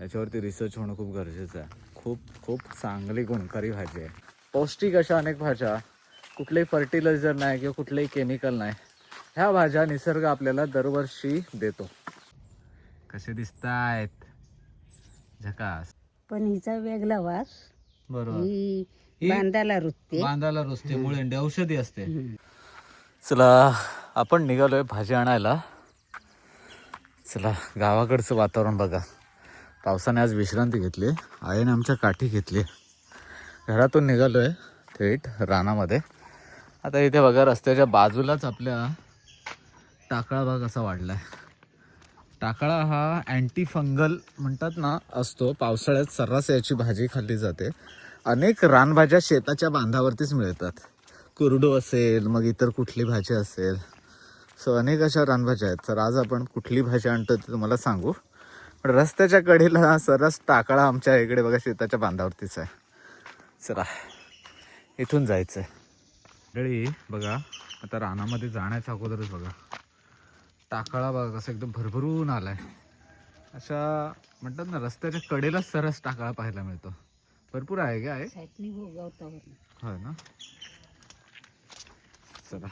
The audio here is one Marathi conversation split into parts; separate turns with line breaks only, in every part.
याच्यावरती रिसर्च होणं खूप गरजेचं आहे. खूप खूप चांगली गुणकारी भाजी आहे. पौष्टिक अशा अनेक भाज्या, कुठलेही फर्टिलायझर नाही किंवा कुठलेही केमिकल नाही, ह्या भाज्या निसर्ग आपल्याला दरवर्षी देतो. कसे दिसतायत? झकास.
पण हिचा वेगळा वास.
बरोबर.
ही
ही
बांधाला रुतते.
बांधाला रुजते, मुळेंडी औषधी असते. चला आपण निघालोय भाजी आणायला. चला गावाकडचं वातावरण बघा. पावसाने आज विश्रांती घेतली, आईने आमच्या काठी घेतली. घरातून निघालोय थेट रानामध्ये. आता इथे बघा रस्त्याच्या बाजूलाच आपल्या टाकळा भाग असा वाढलाय. टाकळा हा अँटी फंगल म्हणतात ना असतो. पावसाळ्यात सर्रास याची भाजी खाल्ली जाते. अनेक रानभाज्या शेताच्या बांधावरतीच मिळतात. कुरडू असेल, मग इतर कुठली भाजी असेल, सो अनेक अशा रानभाज्या आहेत. तर आज आपण कुठली भाजी आणतो ते तुम्हाला सांगू. पण रस्त्याच्या कडेला सर्रास टाकळा आमच्या इकडे बघा शेताच्या बांधावरतीच आहे. चला इथून जायचं आहे. मंडळी बघा, आता रानामध्ये जाण्याच्या अगोदरच बघा टाकळा बघा कसं एकदम भरभरून आलाय. अशा म्हणतात ना रस्त्याच्या कडेलाच सरस टाकळा पाहायला मिळतो. भरपूर आहे का आहे? होय ना. चला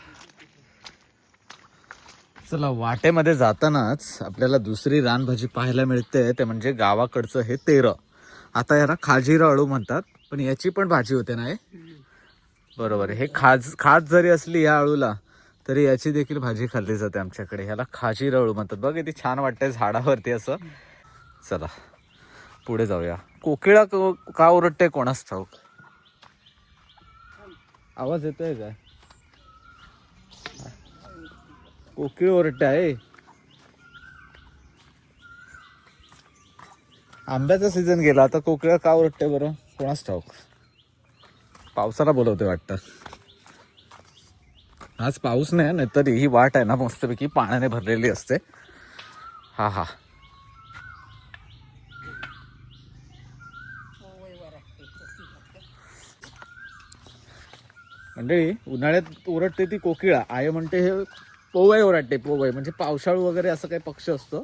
चला वाटेमध्ये जातानाच आपल्याला दुसरी रानभाजी पाहायला मिळते. ते म्हणजे गावाकडचं हे तेरं. आता याला खाजीरा अळू म्हणतात, पण याची पण भाजी होते ना. बरोबर. हे खाज जरी असली या अळूला, तरी याची देखील भाजी खाल्ली जाते आमच्याकडे. ह्याला खाजीरा अळू म्हणतात. बघ किती छान वाटतंय झाडावरती असं. चला पुढे जाऊया. कोकिळा का ओरडते कोणास ठाऊक. आवाज येतोय काय? कोकिळ ओरडते आहे. आंब्याचा सीझन गेला, आता कोकिळा का ओरडते बरं कोणास ठाऊक. पावसाला बोलवते वाटतं. आज पाऊस नाही तरी ही वाट आहे ना मस्तपैकी पाण्याने भरलेली असते. हा हा. मंडळी उन्हाळ्यात ओरडते ती कोकिळा. आय म्हणते हे पोवई ओरडते. पोवई म्हणजे पावसाळू वगैरे असं काही पक्ष असतो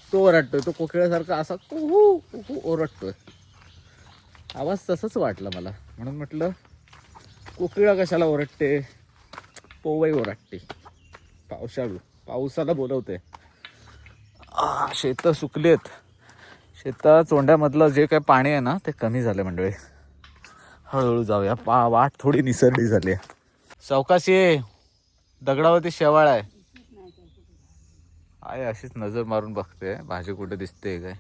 तो ओरडतोय. तो कोकिळ्यासारखा असा कुहू कुहू ओरडतोय. आवाज तसंच वाटला मला, म्हणून म्हटलं कोकिळा कशाला ओरडते. पोवई ओरडते. पावसाळू पावसाला बोलवते. शेतं सुकलीत. शेता चोंड्यामधलं जे काही पाणी आहे ना ते कमी झालं मंडळी. हळूहळू जाऊया. वाट थोडी निसरडी झाली. सावकाशी दगडावरती शेवाळ आहे. आहे अशीच नजर मारून बघते भाजी कुठे दिसते काय.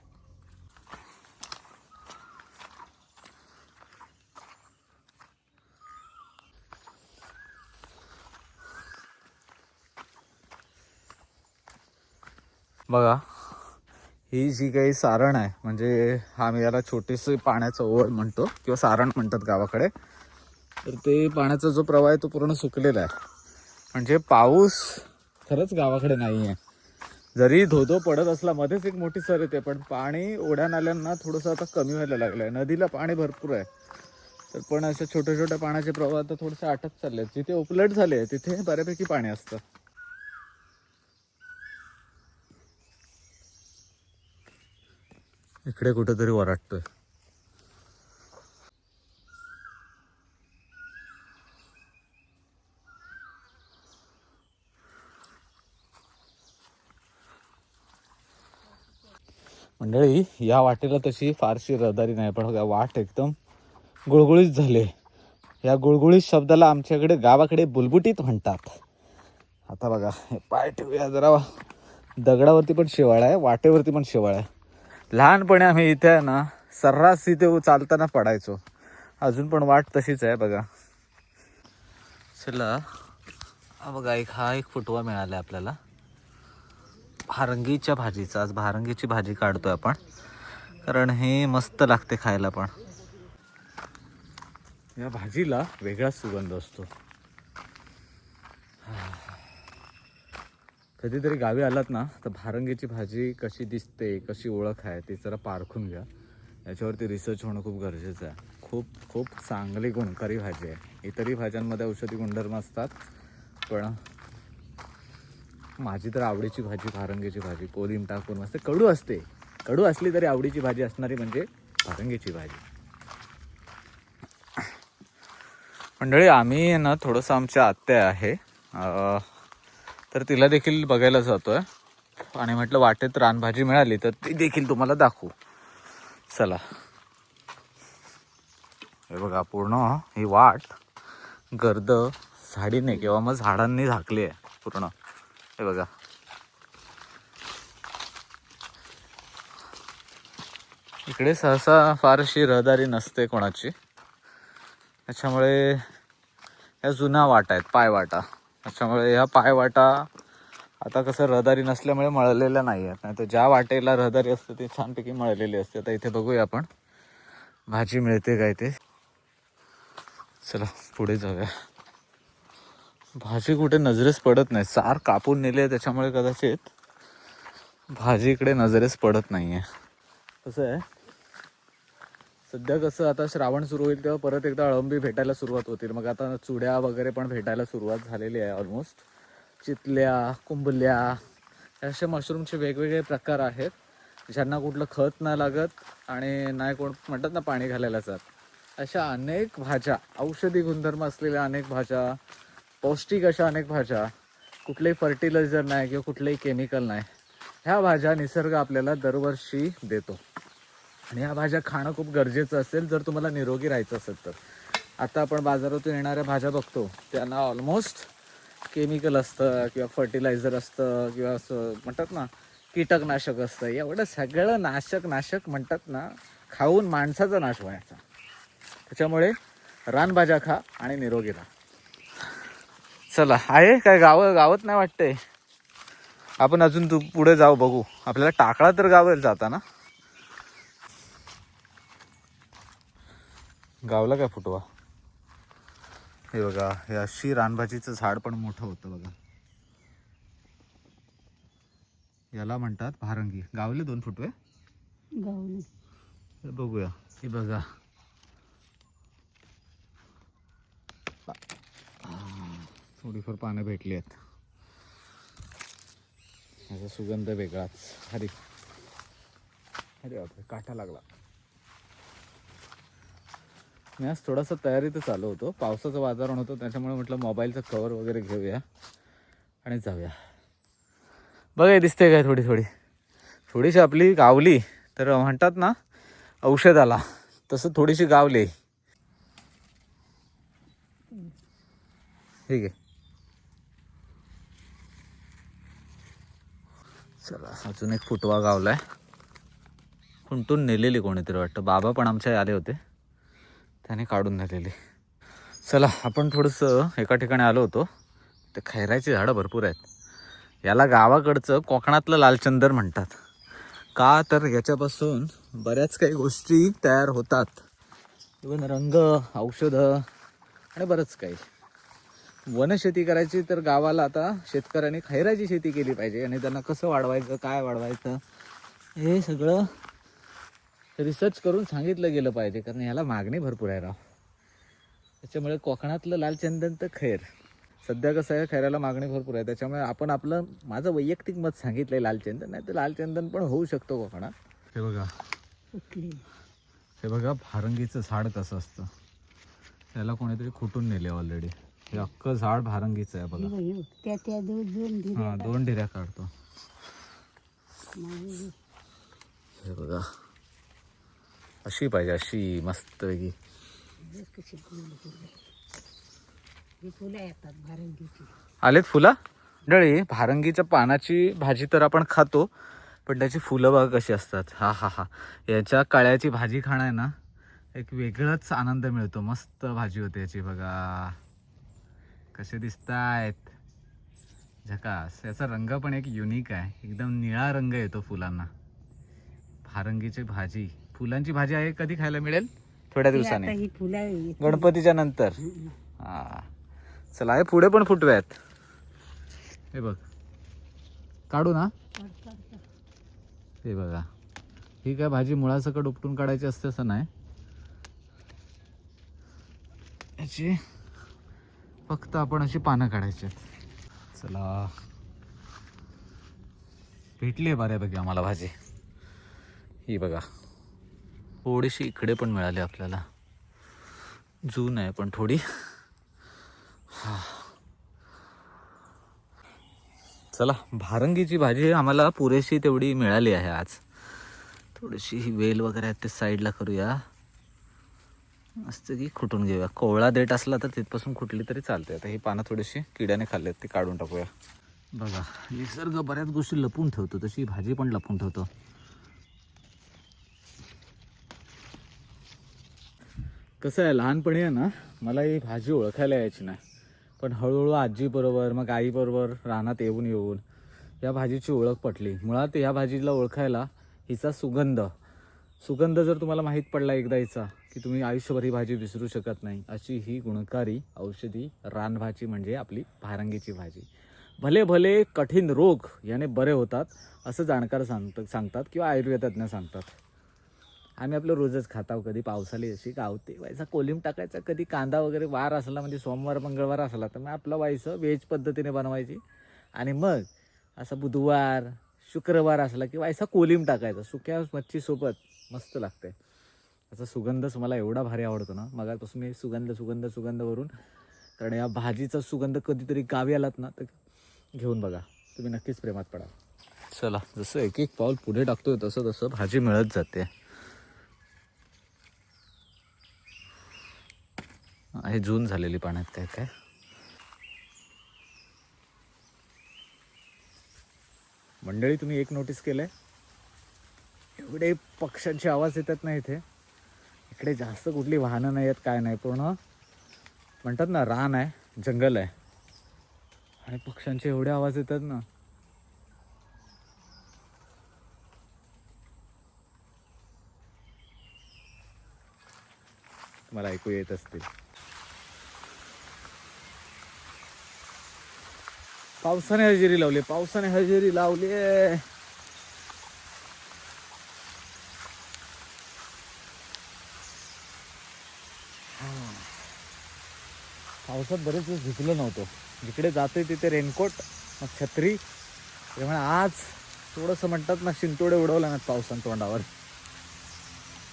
बघा ही जी काही सारण आहे, म्हणजे आम्ही याला छोटेसे पाण्याचं ओळ म्हणतो किंवा सारण म्हणतात गावाकडे. तर ते पाण्याचा जो प्रवाह आहे तो पूर्ण सुकलेला आहे. म्हणजे पाऊस खरंच गावाकडे नाही आहे. जरी धोधो पडत असला मध्येच एक मोठी सर येते, पण पाणी ओढ्या नाल्यांना थोडंसं आता कमी व्हायला लागलं आहे. नदीला पाणी भरपूर आहे, तर पण अशा छोट्या छोट्या पाण्याचे प्रवाह आता थोडेसे आटत चालले आहेत. जिथे उपलट झाले तिथे बऱ्यापैकी पाणी असतं. इकडे कुठेतरी वराटतोय. मंडळी या वाटेला तशी फारशी रहदारी नाही, पण वाट एकदम गुळगुळीत झाली. या गुळगुळीत शब्दाला आमच्याकडे गावाकडे बुलबुटीत म्हणतात. आता बघा हे पाय ठेवूया जरा. दगडावरती पण शेवाळ आहे, वाटेवरती पण शेवाळ आहे. लहानपणी आम्ही इथे आहे ना सर्रास इथे चालताना पडायचो. अजून पण वाट तशीच आहे बघा. चला बघा हा एक फुटवा मिळाला आपल्याला भारंगीच्या भाजीचा. आज भारंगीची भाजी काढतोय आपण, कारण हे मस्त लागते खायला. पण या भाजीला वेगळाच सुगंध असतो. कधीतरी गावी आलात ना तर भारंगीची भाजी कशी दिसते, कशी ओळख आहे ती जरा पारखून घ्या. याच्यावरती रिसर्च होणं खूप गरजेचं आहे. खूप खूप चांगली गुणकारी भाजी आहे. इतरही भाज्यांमध्ये औषधी गुणधर्म असतात, पण माझी तर आवडीची भाजी भारंगीची भाजी. कोलिम टाकून मस्त कडू असते कडू असली तरी आवडीची भाजी असणारी म्हणजे भारंगीची भाजी. मंडळी आम्ही ना थोडंसं आमच्या आत्या आहे तर तिला देखील बघायला जातोय आणि म्हटलं वाटेत रानभाजी मिळाली तर ती देखील तुम्हाला दाखवू. चला. हे बघा पूर्ण ही वाट गर्द झाडीने किंवा मग झाडांनी झाकली आहे पूर्ण. हे बघा इकडे सहसा फार अशी रहदारी नसते कोणाची, त्याच्यामुळे ह्या जुन्या वाटा आहेत पायवाटा. त्याच्यामुळे ह्या पायवाटा आता कसं रहदारी नसल्यामुळे मळलेल्या नाही आहेत, नाही तर ज्या वाटेला रहदारी असते ती छानपैकी मळलेली असते. आता इथे बघूया आपण भाजी मिळते काय ते. चला पुढे जाऊया. भाजी कुठे नजरेस पडत नाही, सार कापून नेले त्याच्यामुळे कदाचित भाजी इकडे नजरेस पडत नाही आहे. कसं आहे सध्या कसं आता श्रावण सुरू होईल तेव्हा परत एकदा अळंबी भेटायला सुरुवात होतील. मग आता चुड्या वगैरे पण भेटायला सुरुवात झालेली आहे ऑलमोस्ट. चितल्या, कुंबल्या असे मशरूमचे वेगवेगळे प्रकार आहेत ज्यांना कुठलं खत नाही लागत आणि नाही कोण म्हणतात ना पाणी घालायला जात. अशा अनेक भाज्या, औषधी गुणधर्म असलेल्या अनेक भाज्या, पौष्टिक अशा अनेक भाज्या, कुठलेही फर्टिलायझर नाही किंवा कुठलेही केमिकल नाही, ह्या भाज्या निसर्ग आपल्याला दरवर्षी देतो आणि ह्या भाज्या खाणं खूप गरजेचं असेल जर तुम्हाला निरोगी राहायचं असेल तर. आता आपण बाजारातून येणाऱ्या भाज्या बघतो त्यांना ऑलमोस्ट केमिकल असतं किंवा फर्टिलायझर असतं किंवा असं म्हणतात ना कीटकनाशक असतं. एवढं सगळं नाशक म्हणतात ना खाऊन माणसाचा नाश व्हायचा. त्याच्यामुळे रानभाज्या खा आणि निरोगी राहा. चला आहे काय गावत नाही वाटतंय. आपण अजून पुढे जाऊ बघू. आपल्याला टाकळा तर गावेल जाताना. गावला काय फुटवा. हे बघा हे अशी रानभाजीचं झाड पण मोठं होतं बघा. याला म्हणतात भारंगी. गावले 2 फुटवे
गावली.
बघूया. हे बघा थोडीफार पानं भेटली आहेत. याचा सुगंध वेगळाच. अरे अरे बापरे काटा लागला. मी आज थोडासा तयारीतच आलो होतो. पावसाचं वातावरण होतं त्याच्यामुळे म्हटलं मोबाईलचं कवर वगैरे घेऊया आणि जाऊया. बघा दिसते काय थोडीशी आपली गावली तर म्हणतात ना औषधाला तसं थोडीशी गावली. ठीक आहे चला अजून एक फुटवा गावलाय. खुंटून नेलेली कोणीतरी वाटतं. बाबा पण आमच्या आले होते त्याने काढून नेलेली. चला आपण थोडंसं एका ठिकाणी आलो होतो. ते खैराची झाडं भरपूर आहेत. याला गावाकडचं कोकणातलं लालचंदर म्हणतात. का तर याच्यापासून बऱ्याच काही गोष्टी तयार होतात. इवन रंग, औषधं आणि बरंच काही. वनशेती करायची तर गावाला आता शेतकऱ्यांनी खैराची शेती केली पाहिजे आणि त्यांना कसं वाढवायचं काय वाढवायचं हे सगळं रिसर्च करून सांगितलं गेलं पाहिजे. कारण ह्याला मागणी भरपूर आहे राव. त्याच्यामुळे कोकणातलं लालचंदन तर खैर. सध्या कसं आहे खैराला मागणी भरपूर आहे त्याच्यामुळे आपण आपलं माझं वैयक्तिक मत सांगितलं आहे लालचंदन. नाही तर लालचंदन पण होऊ शकतो कोकणात. हे बघा हे बघा भारंगीचं झाड कसं असतं. त्याला कोणीतरी खुटून नेले ऑलरेडी. हे अख्खं झाड भारंगीचं आहे बघा. हां 2 ढिऱ्या काढतो. हे बघा अशी पाहिजे अशी मस्त वेगळी. आलेत फुलं. मंडळी भारंगीच्या पानाची भाजी तर आपण खातो पण त्याची फुलं बघा कशी असतात. हा याच्या कळ्याची भाजी खाणं आहे ना एक वेगळाच आनंद मिळतो. मस्त भाजी होते याची बघा. कसे दिसतायत झकास. याचा रंग पण एक युनिक आहे. एकदम निळा रंग येतो फुलांना. भारंगीची भाजी फुलांची भाजी आहे. कधी खायला मिळेल? थोड्या दिवसांनी गणपतीच्या नंतर. हा चला हे पुढे पण फुटवे आहेत. हे बघ काढू ना. हे बघा ही काय भाजी मुळासकट उपटून काढायची असते असं नाही. याची फक्त आपण अशी पानं काढायची. चला भेटली आहे बऱ्यापैकी आम्हाला भाजी. ही बघा, थोडीशी इकडे पण मिळाली आपल्याला, जून आहे पण थोडी. चला, भारंगीची भाजी आम्हाला पुरेशी तेवढी मिळाली आहे आज. थोडीशी ही वेल वगैरे आहेत ते साईडला करूया, मस्त की खुटून घेऊया. कोवळा देठ असला तर तिथपासून खुटली तरी चालते. आता ही पानं थोडीशी किड्याने खाल्लेत, ती काढून टाकूया. बघा, निसर्ग बऱ्याच गोष्टी लपून ठेवतो, तशी भाजी पण लपून ठेवतो. कसं आहे, लहानपणी आहे ना मला ही भाजी ओळखायला यायची नाही, पण हळूहळू आजीबरोबर मग आईबरोबर रानात येऊन येऊन या भाजीची ओळख पटली. मुळात या भाजीला ओळखायला हिचा सुगंध जर तुम्हाला माहीत पडला एकदा हिचा, की तुम्ही आयुष्यभर ही भाजी विसरू शकत नाही. अशी ही गुणकारी औषधी रानभाजी म्हणजे आपली भारंगीची भाजी. भले भले कठीण रोग याने बरे होतात असं जाणकार सांगतात किंवा आयुर्वेदज्ञ सांगतात. आम्ही आपलं रोजच खाताव. कधी पावसाळी अशी गावते व्हायचा कोलिम टाकायचा, कधी कांदा वगैरे वार असला म्हणजे सोमवार मंगळवार असला तर मग आपलं व्हायचं व्हेज पद्धतीने बनवायची, आणि मग असा बुधवार शुक्रवार असला की व्हायचा कोलिम टाकायचा सुक्या मच्छीसोबत. मस्त लागते. त्याचा सुगंधच मला एवढा भारी आवडतो ना, मगापासून मी सुगंध वरून. कारण या भाजीचा सुगंध कधीतरी गावी आलात ना तर घेऊन बघा, तुम्ही नक्कीच प्रेमात पडा. चला, जसं एक एक पाऊल पुढे टाकतोय तसं तसं भाजी मिळत जाते. हे जून झालेली पाण्यात काय काय. मंडळी, तुम्ही एक नोटीस केलंय, एवढे पक्ष्यांचे आवाज येतात ना इथे. इकडे जास्त कुठली वाहनं नाही आहेत, काय नाही, पूर्ण म्हणतात ना रान आहे, जंगल आहे, आणि पक्ष्यांचे एवढे आवाज येतात ना. तुम्हाला ऐकू येत असतील. पावसाने हजेरी लावली, पावसाने हजेरी लावली. पावसात बरेच दिवस भिजलो नव्हतो. जिकडे जातोय तिथे रेनकोट, मग छत्री. त्यामुळे आज थोडंसं म्हणतात ना शिंतोडे उडवला ना पावसानं तोंडावर.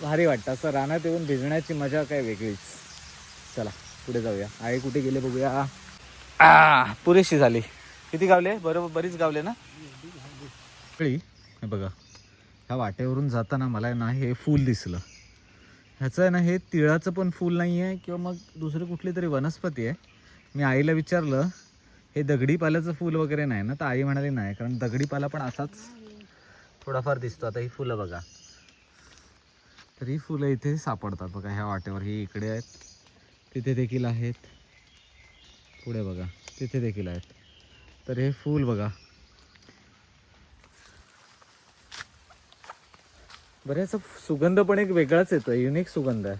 भारी वाटतं असं रानात येऊन भिजण्याची मजा काय वेगळीच. चला पुढे जाऊया. आई कुठे गेले बघूया. पुरेशी झाली. किती गावले? बरोबर बरीच गावले ना. हे बघा, ह्या वाटेवरून जाताना मला ना हे फूल दिसलं. ह्याचं आहे ना, हे तिळाचं पण फूल नाही आहे किंवा मग दुसरी कुठली तरी वनस्पती आहे. मी आईला विचारलं, हे दगडीपाल्याचं फूल वगैरे नाही ना, तर आई म्हणाली नाही, कारण दगडीपाला पण असाच थोडाफार दिसतो. आता ही फुलं बघा, तर ही फुलं इथे सापडतात बघा ह्या वाटेवर. ही इकडे आहेत, तिथे देखील आहेत, पुढे बघा तिथे देखील आहेत. तर हे फूल बघा, बऱ्याच सुगंध पण एक वेगळाच येतो, युनिक सुगंध आहे.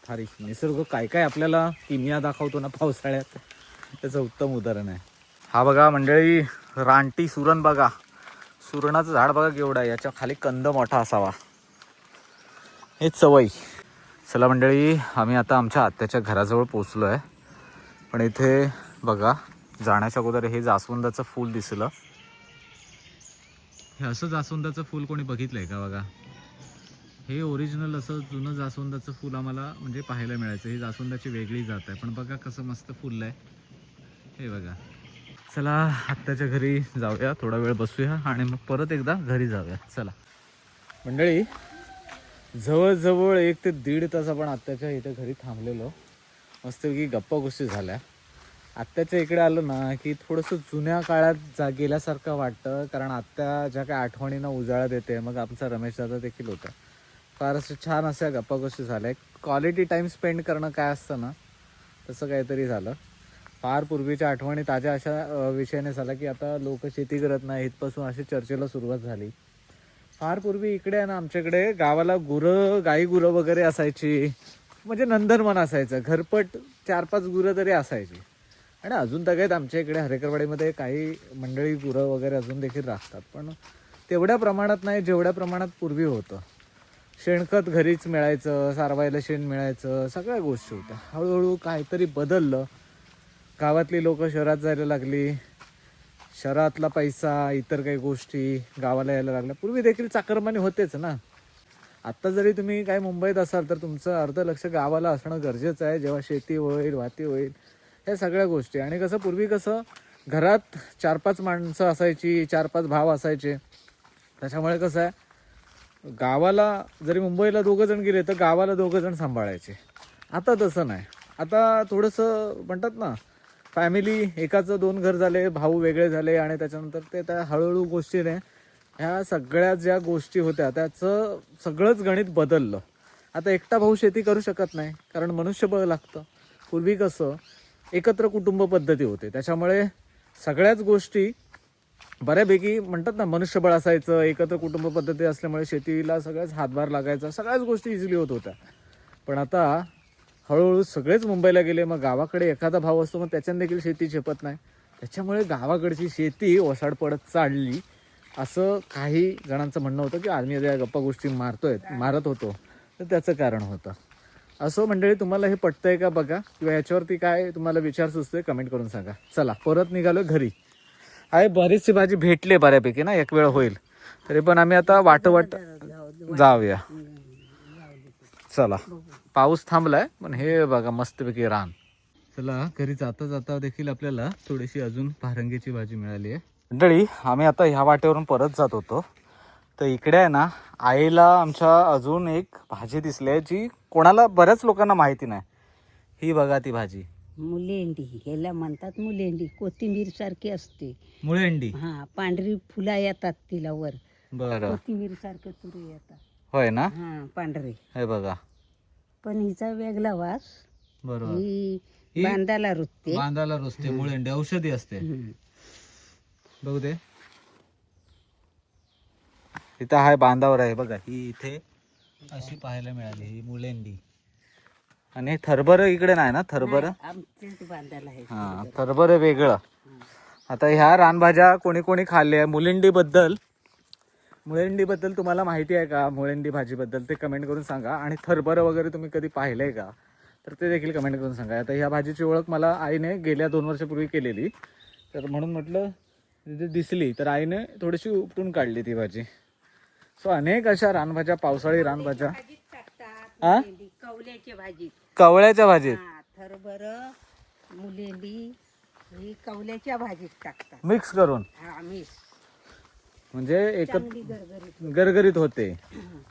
भारी. निसर्ग काय काय आपल्याला किमिया दाखवतो ना पावसाळ्यात, त्याचं उत्तम उदाहरण आहे. हा बघा मंडळी, रानटी सुरण बघा. सुरणाचं झाड बघा केवढं आहे, याच्या खाली कंद मोठा असावा, हे चवई. चला मंडळी, आम्ही आता आमच्या आत्याच्या घराजवळ पोचलो आहे. पण इथे बघा, जाण्याच्या अगोदर हे जास्वंदाचं फूल दिसलं. हे असं जास्वंदाचं फूल कोणी बघितलंय का बघा. हे ओरिजिनल असं जुनं जास्वंदाचं फूल आम्हाला म्हणजे पाहायला मिळायचं. ही जास्वंदाची वेगळी जात आहे, पण बघा कसं मस्त फुललं आहे हे बघा. चला आत्याच्या घरी जाऊया, थोडा वेळ बसूया आणि मग परत एकदा घरी जाऊया. चला मंडळी, जवळजवळ 1 ते 1.5 तास आपण आत्याच्या इथे घरी थांबलेलो. मस्तपैकी गप्पा गोष्टी झाल्या. आत्याच्या इकडे आलो ना की थोडंसं जुन्या काळात गेल्यासारखं वाटतं, कारण आत्या ज्या काही आठवणींना उजाळा देते. मग आमचा रमेश दादा देखील होता. फार असं छान अशा गप्पा गोष्टी झाल्या. क्वालिटी टाईम स्पेंड करणं काय असतं ना, तसं काहीतरी झालं. फार पूर्वीच्या आठवणी ताज्या अशा विषयाने झाला की आता लोक शेती करत नाही इथपासून अशी चर्चेला सुरुवात झाली. फार पूर्वी इकडे आहे ना, आमच्याकडे गावाला गाई गुरं वगैरे असायची, म्हणजे नंदनवन असायचं. घरपट 4-5 गुरं तरी असायची. आणि अजून तगायत आमच्या इकडे हरेकरवाडीमध्ये काही मंडळी गुरं वगैरे अजून देखील राखतात, पण तेवढ्या प्रमाणात नाही जेवढ्या प्रमाणात पूर्वी होतं. शेणखत घरीच मिळायचं, सारवायला शेण मिळायचं, सगळ्या गोष्टी होत्या. हळूहळू काहीतरी बदललं. गावातली लोक शहरात जायला लागली, शहरातला पैसा, इतर काही गोष्टी गावाला यायला लागल्या. पूर्वी देखील चाकरमानी होतेच ना. आत्ता जरी तुम्ही काय मुंबईत असाल तर तुमचं अर्ध लक्ष गावाला असणं गरजेचं आहे. जेव्हा शेती होईल, वाती होईल, ह्या सगळ्या गोष्टी. आणि कसं पूर्वी कसं घरात 4-5 माणसं असायची, 4-5 भाव असायचे. त्याच्यामुळे कसं आहे, गावाला जरी मुंबईला 2 जण गेले तर गावाला 2 जण सांभाळायचे. आता तसं नाही. आता थोडंसं म्हणतात ना, फॅमिली एकाचं 2 घर झाले, भाऊ वेगळे झाले आणि त्याच्यानंतर ते त्या हळूहळू गोष्टीने ह्या सगळ्या ज्या गोष्टी होत्या त्याचं सगळंच गणित बदललं. आता एकटा भाऊ शेती करू शकत नाही, कारण मनुष्यबळ लागतं. पूर्वी कसं एकत्र कुटुंब पद्धती होते, त्याच्यामुळे सगळ्याच गोष्टी बऱ्यापैकी म्हणतात ना, मनुष्यबळ असायचं. एकत्र कुटुंब पद्धती असल्यामुळे शेतीला सगळ्याच हातभार लागायचा, सगळ्याच गोष्टी इझिली होत होत्या. पण आता हळूहळू सगळेच मुंबईला गेले. मग गावाकडे एखादा भाव असतो, मग त्याच्यानं देखील शेती झेपत नाही. त्याच्यामुळे गावाकडची शेती ओसाड पडत चालली, असं काही जणांचं म्हणणं होतं. की आम्ही ज्या गप्पा गोष्टी मारत होतो तर त्याचं कारण होतं. असं मंडळी, तुम्हाला हे पटतंय का बघा, किंवा याच्यावरती काय तुम्हाला विचार सुचतोय कमेंट करून सांगा. चला परत निघालो घरी. आहे बरीचशी भाजी भेटली बऱ्यापैकी ना, एक वेळ होईल तरी पण आम्ही आता वाट जाऊया. चला, पाऊस थांबलाय पण हे बघा मस्तपैकी रान. चला घरी जाता जाता देखील आपल्याला थोडीशी अजून भारंगीची भाजी मिळाली आहे. मंडळी, आम्ही आता ह्या वाटेवरून परत जात होतो तर इकडे आहे ना, आईला आमच्या अजून एक भाजी दिसली आहे जी कोणाला, बऱ्याच लोकांना माहिती नाही. ही बघा ती भाजी
मुलेंडी, ह्याला म्हणतात मुलेंडी. कोथिंबीर सारखी असते.
मुळेंडी.
हा, पांढरी फुला येतात तिला वर,
बरं,
कोथिंबीर सारखं तुरे येतात.
होय ना.
हा, पांढरे.
हे बघा,
पण हिचा वेगळा वास.
बरोबर.
ही बांधाला रुतते.
बांधाला रुजते. मुळेंडी औषधी असते. बघू दे, इथं हाय बांधावर आहे बघा. ही इथे अशी पाहायला मिळाली ही मुळेंडी. आणि थरभर इकडे नाही ना, थरभर
आमच्या बांधाला आहे.
हा, थरभर वेगळं. आता ह्या रानभाज्या कोणी कोणी खाल्ल्या. मुळेंडी बद्दल तुम्हाला माहिती आहे का? मुळेंडी भाजीबद्दल ते कमेंट करून सांगा. आणि थरभर वगैरे तुम्ही कधी पाहिलंय का, तर ते देखील कमेंट करून सांगा. आता ह्या भाजीची ओळख मला आईने गेल्या 2 वर्षापूर्वी केलेली, तर म्हणून म्हटलं तिथे दिसली तर आईने थोडीशी उपटून काढली ती भाजी. सो अनेक अशा रानभाज्या, पावसाळी रानभाज्या. हा,
कवल्याच्या भाजीत.
कवळ्याच्या भाजीत
थरभर, मुलेंडी ही कवल्याच्या भाजीत टाकतात
मिक्स करून.
हा, मिक्स.
म्हणजे
चांगली गरगरीत.
गरगरीत होते.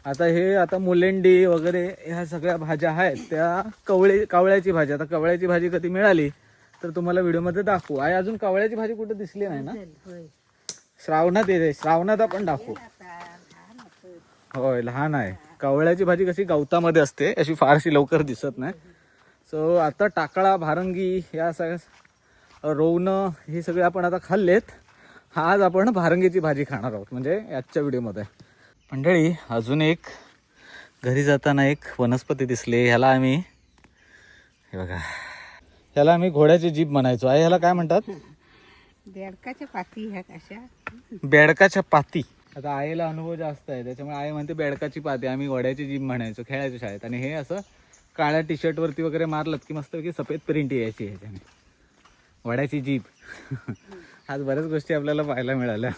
आता मुलेंडी वगैरे ह्या सगळ्या भाज्या आहेत त्या कवळ्याची भाजी. आता कवळ्याची भाजी कधी मिळाली तर तुम्हाला व्हिडिओमध्ये दाखवू. आहे अजून कवळ्याची भाजी कुठे दिसली नाही ना.
होय.
श्रावणात येते, श्रावणात आपण दाखवू. होय, लहान आहे. कवळ्याची भाजी कशी गवतामध्ये असते, अशी फारशी लवकर दिसत नाही. सो आता टाकळा, भारंगी या सगळ्या, रोवणं, हे सगळे आपण आता खाल्लेत. आज आपण भारंगीची भाजी खाणार आहोत, म्हणजे आजच्या व्हिडिओमध्ये. मंडळी, अजून एक घरी जाताना एक वनस्पती दिसली. ह्याला आम्ही, हे बघा, ह्याला आम्ही घोड्याची जीभ म्हणायचो. आहे ह्याला काय म्हणतात?
बेडकाच्या पाती. ह्या कशा?
बेडकाच्या पाती. आता आईला अनुभव जास्त आहे त्याच्यामुळे आई म्हणते बेडकाची पाती, आम्ही घोड्याची जीभ म्हणायचो खेळायचो शाळेत. आणि हे असं काळ्या टी शर्ट वरती वगैरे मारलं की मस्तपैकी सफेद प्रिंट यायची ह्याच्याने, घोड्याची जीभ. आज बऱ्याच गोष्टी आपल्याला पाहायला मिळाल्या.